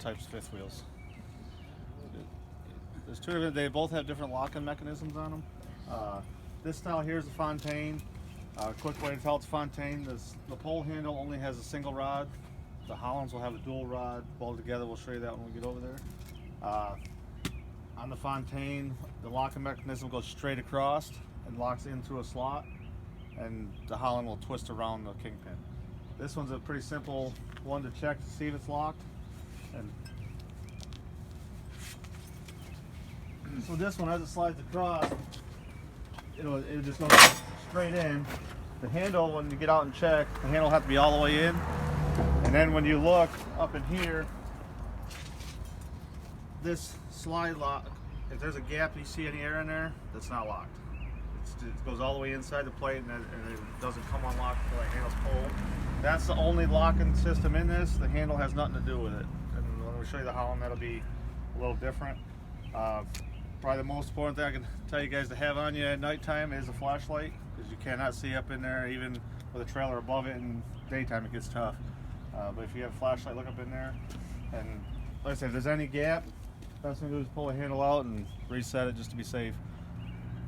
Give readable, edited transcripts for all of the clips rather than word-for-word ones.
types of fifth wheels. There's two of them. They both have different locking mechanisms on them. This style here is a Fontaine. Quick way to tell it's Fontaine. The pole handle only has a single rod. The Hollands will have a dual rod bolted together. We'll show you that when we get over there. On the Fontaine, the locking mechanism goes straight across and locks in through a slot, and the Holland will twist around the kingpin. This one's a pretty simple one to check to see if it's locked. And so this one, as it slides across, it just goes straight in. The handle, when you get out and check, the handle will have to be all the way in. And then when you look up in here, this slide lock, if there's a gap, you see any air in there, that's not locked. It goes all the way inside the plate, and it doesn't come unlocked until the handle's pulled. That's the only locking system in this. The handle has nothing to do with it. And when we show you the Holland, that'll be a little different. Probably the most important thing I can tell you guys to have on you at nighttime is a flashlight, because you cannot see up in there, even with a trailer above it. In daytime, it gets tough. But if you have a flashlight, look up in there. And like I said, if there's any gap, best thing to do is pull the handle out and reset it just to be safe.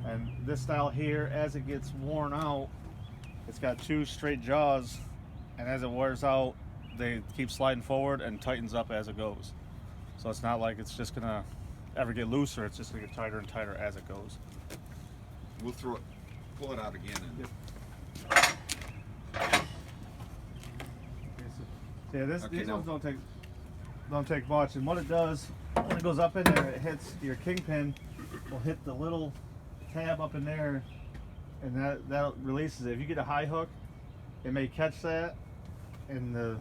And this style here, as it gets worn out, it's got two straight jaws, and as it wears out, they keep sliding forward and tightens up as it goes. So it's not like it's just gonna ever get looser, it's just gonna get tighter and tighter as it goes. We'll pull it out again. And Yep. So yeah, these ones don't take much, and what it does, when it goes up in there, it hits your kingpin, will hit the little tab up in there, and that releases it. If you get a high hook, it may catch that, and the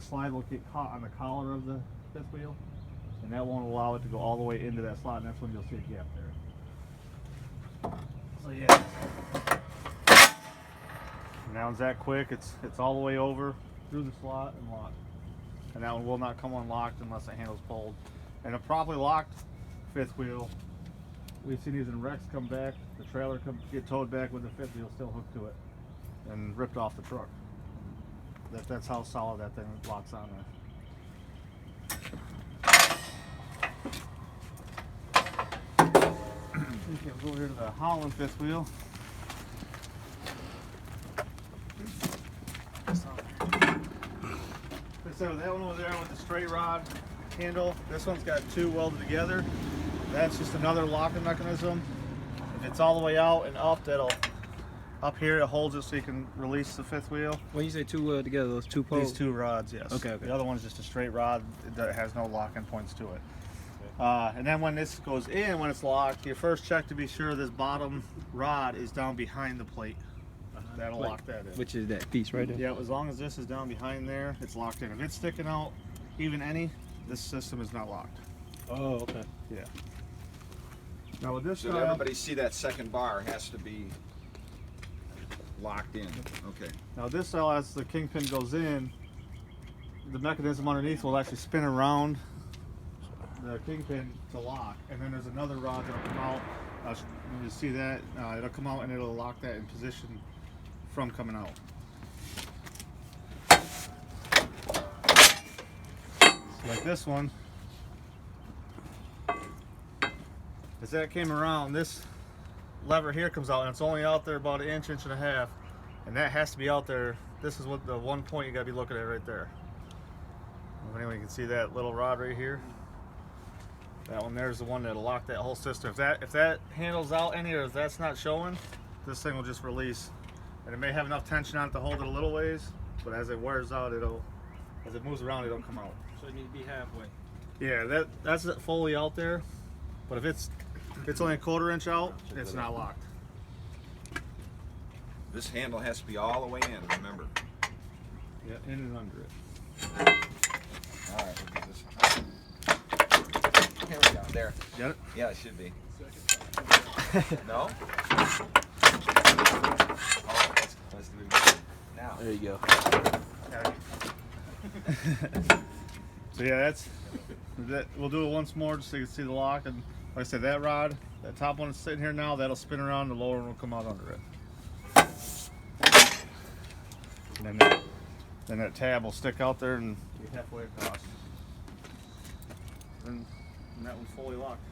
slide will get caught on the collar of the fifth wheel, and that won't allow it to go all the way into that slot, and that's when you'll see a gap there. So yeah, and that one's that quick. It's all the way over through the slot and locked, and that one will not come unlocked unless the handle's pulled. And a properly locked fifth wheel, we've seen these in wrecks come back, the trailer get towed back with the fifth wheel still hooked to it and ripped off the truck. That's how solid that thing locks on there. Okay, we'll go over here to the Holland fifth wheel. So that one over there with the straight rod handle, this one's got two welded together. That's just another locking mechanism. If it's all the way out and up, up here it holds it so you can release the fifth wheel. When you say two together, those two poles? These two rods, yes. Okay. The other one's just a straight rod that has no locking points to it. And then when this goes in, when it's locked, you first check to be sure this bottom rod is down behind the plate. That'll lock that in. Which is that piece right there? Yeah, as long as this is down behind there, it's locked in. If it's sticking out, even any, this system is not locked. Oh, okay. Yeah. Now with this should style, everybody see that second bar has to be locked in. Okay. now this style, as the kingpin goes in, the mechanism underneath will actually spin around the kingpin to lock, and then there's another rod that'll come out. You see that? It'll come out and it'll lock that in position from coming out. So like this one, as that came around, this lever here comes out, and it's only out there about an inch and a half, and that has to be out there. This is what the one point you got to be looking at right there. If anyone can see that little rod right here, that one there's the one that'll lock that whole system. If that handle's out any, or if that's not showing, this thing will just release, and it may have enough tension on it to hold it a little ways, but as it wears out, as it moves around, it'll come out. So it needs to be halfway. Yeah, that's it fully out there, but if it's only a 1/4 inch out, it's not locked. This handle has to be all the way in, remember. Yeah, in and under it. All right, we'll do this. Here we go. There. Got it? Yeah, it should be. No? Oh, let's do it again. Now. There you go. So yeah, we'll do it once more just so you can see the lock. And like I said, that rod, that top one is sitting here now, that'll spin around, the lower one will come out under it. And then that tab will stick out there and be halfway across. and that was fully locked.